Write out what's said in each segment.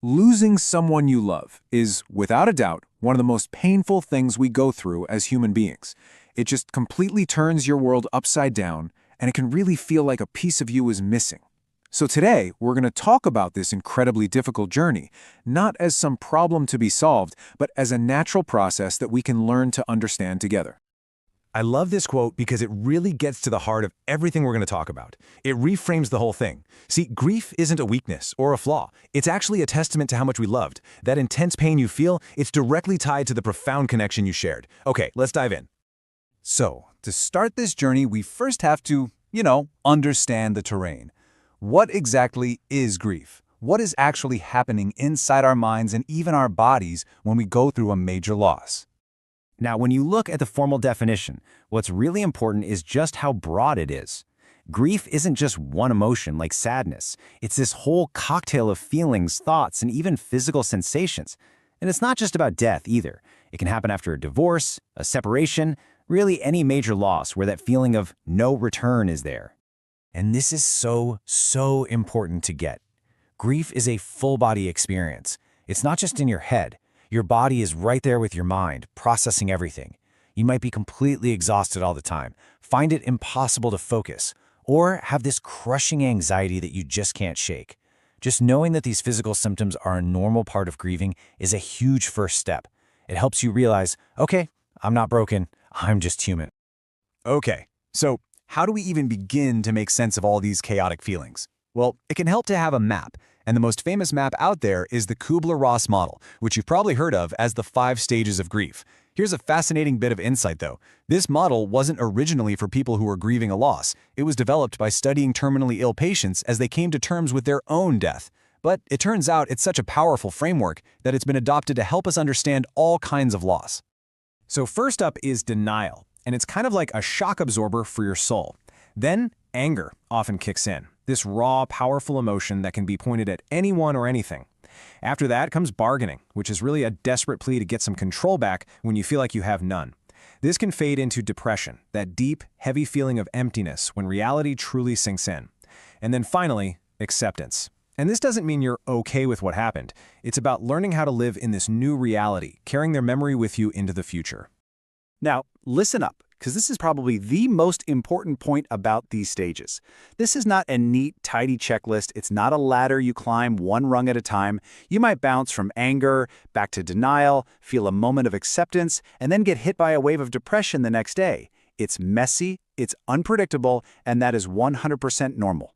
Losing someone you love is, without a doubt, one of the most painful things we go through as human beings. It just completely turns your world upside down, and it can really feel like a piece of you is missing. So today, we're going to talk about this incredibly difficult journey, not as some problem to be solved, but as a natural process that we can learn to understand together. I love this quote because it really gets to the heart of everything we're going to talk about. It reframes the whole thing. See, grief isn't a weakness or a flaw. It's actually a testament to how much we loved. That intense pain you feel, it's directly tied to the profound connection you shared. Okay, let's dive in. So, to start this journey, we first have to, understand the terrain. What exactly is grief? What is actually happening inside our minds and even our bodies when we go through a major loss? Now, when you look at the formal definition, what's really important is just how broad it is. Grief isn't just one emotion like sadness. It's this whole cocktail of feelings, thoughts, and even physical sensations. And it's not just about death either. It can happen after a divorce, a separation, really any major loss where that feeling of no return is there. And this is so important to get. Grief is a full-body experience. It's not just in your head. Your body is right there with your mind, processing everything. You might be completely exhausted all the time, find it impossible to focus, or have this crushing anxiety that you just can't shake. Just knowing that these physical symptoms are a normal part of grieving is a huge first step. It helps you realize, okay, I'm not broken, I'm just human. Okay, so how do we even begin to make sense of all these chaotic feelings? Well, it can help to have a map. And the most famous map out there is the Kübler-Ross model, which you've probably heard of as the 5 stages of grief. Here's a fascinating bit of insight, though. This model wasn't originally for people who were grieving a loss. It was developed by studying terminally ill patients as they came to terms with their own death. But it turns out it's such a powerful framework that it's been adopted to help us understand all kinds of loss. So first up is denial, and it's kind of like a shock absorber for your soul. Then anger often kicks in. This raw, powerful emotion that can be pointed at anyone or anything. After that comes bargaining, which is really a desperate plea to get some control back when you feel like you have none. This can fade into depression, that deep, heavy feeling of emptiness when reality truly sinks in. And then finally, acceptance. And this doesn't mean you're okay with what happened. It's about learning how to live in this new reality, carrying their memory with you into the future. Now, listen up, because this is probably the most important point about these stages. This is not a neat, tidy checklist. It's not a ladder you climb one rung at a time. You might bounce from anger back to denial, feel a moment of acceptance, and then get hit by a wave of depression the next day. It's messy, it's unpredictable, and that is 100% normal.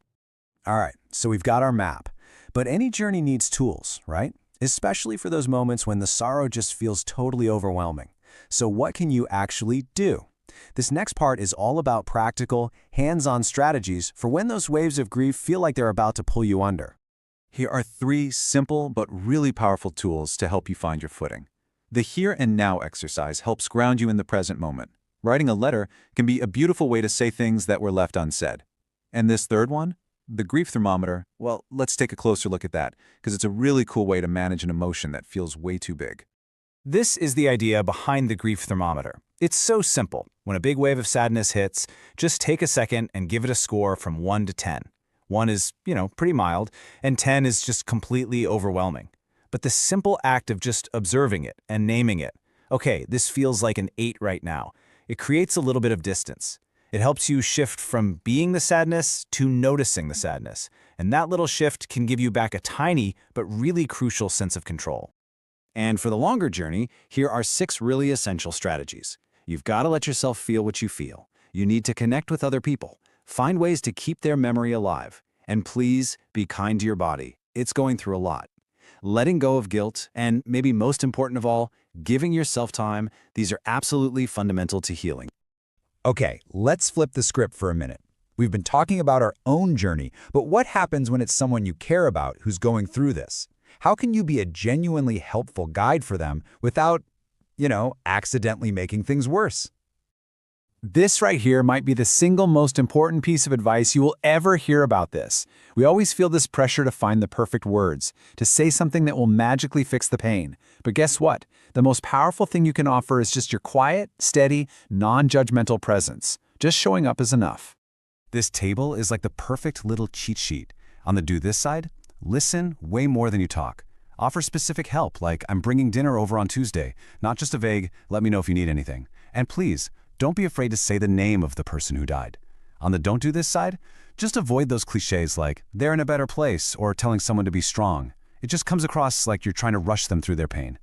All right, so we've got our map. But any journey needs tools, right? Especially for those moments when the sorrow just feels totally overwhelming. So what can you actually do? This next part is all about practical, hands-on strategies for when those waves of grief feel like they're about to pull you under. Here are 3 simple but really powerful tools to help you find your footing. The Here and Now exercise helps ground you in the present moment. Writing a letter can be a beautiful way to say things that were left unsaid. And this third one, the grief thermometer, well, let's take a closer look at that, because it's a really cool way to manage an emotion that feels way too big. This is the idea behind the grief thermometer. It's so simple. When a big wave of sadness hits, just take a second and give it a score from 1 to 10. 1 is, pretty mild, and 10 is just completely overwhelming. But the simple act of just observing it and naming it, okay, this feels like an 8 right now, it creates a little bit of distance. It helps you shift from being the sadness to noticing the sadness. And that little shift can give you back a tiny but really crucial sense of control. And for the longer journey, here are 6 really essential strategies. You've got to let yourself feel what you feel. You need to connect with other people. Find ways to keep their memory alive. And please be kind to your body. It's going through a lot. Letting go of guilt, and maybe most important of all, giving yourself time. These are absolutely fundamental to healing. Okay, let's flip the script for a minute. We've been talking about our own journey, but what happens when it's someone you care about who's going through this? How can you be a genuinely helpful guide for them without, accidentally making things worse? This right here might be the single most important piece of advice you will ever hear about this. We always feel this pressure to find the perfect words, to say something that will magically fix the pain. But guess what? The most powerful thing you can offer is just your quiet, steady, non-judgmental presence. Just showing up is enough. This table is like the perfect little cheat sheet. On the do this side, listen way more than you talk. Offer specific help, like I'm bringing dinner over on Tuesday, not just a vague, let me know if you need anything. And please, don't be afraid to say the name of the person who died. On the don't do this side, just avoid those cliches like they're in a better place or telling someone to be strong. It just comes across like you're trying to rush them through their pain.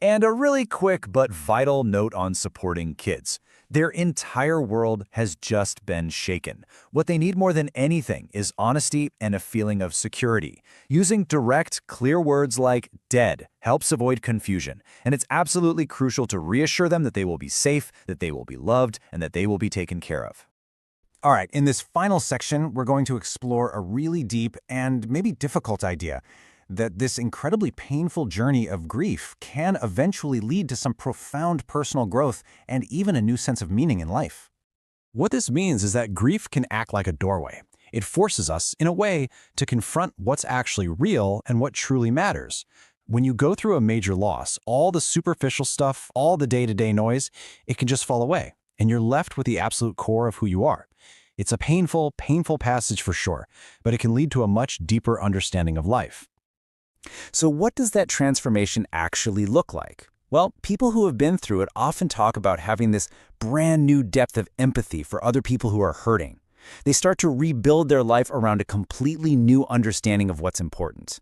And a really quick but vital note on supporting kids. Their entire world has just been shaken. What they need more than anything is honesty and a feeling of security. Using direct, clear words like dead helps avoid confusion, and it's absolutely crucial to reassure them that they will be safe, that they will be loved, and that they will be taken care of. All right, in this final section, we're going to explore a really deep and maybe difficult idea that this incredibly painful journey of grief can eventually lead to some profound personal growth and even a new sense of meaning in life. What this means is that grief can act like a doorway. It forces us, in a way, to confront what's actually real and what truly matters. When you go through a major loss, all the superficial stuff, all the day-to-day noise, it can just fall away, and you're left with the absolute core of who you are. It's a painful, painful passage for sure, but it can lead to a much deeper understanding of life. So what does that transformation actually look like? Well, people who have been through it often talk about having this brand new depth of empathy for other people who are hurting. They start to rebuild their life around a completely new understanding of what's important.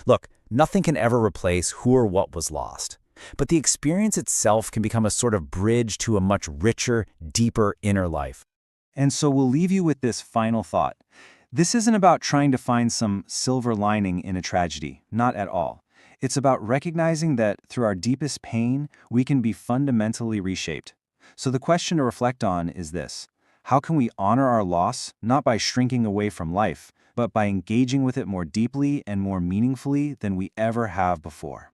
Look, nothing can ever replace who or what was lost. But the experience itself can become a sort of bridge to a much richer, deeper inner life. And so we'll leave you with this final thought. This isn't about trying to find some silver lining in a tragedy, not at all. It's about recognizing that through our deepest pain, we can be fundamentally reshaped. So the question to reflect on is this: how can we honor our loss, not by shrinking away from life, but by engaging with it more deeply and more meaningfully than we ever have before?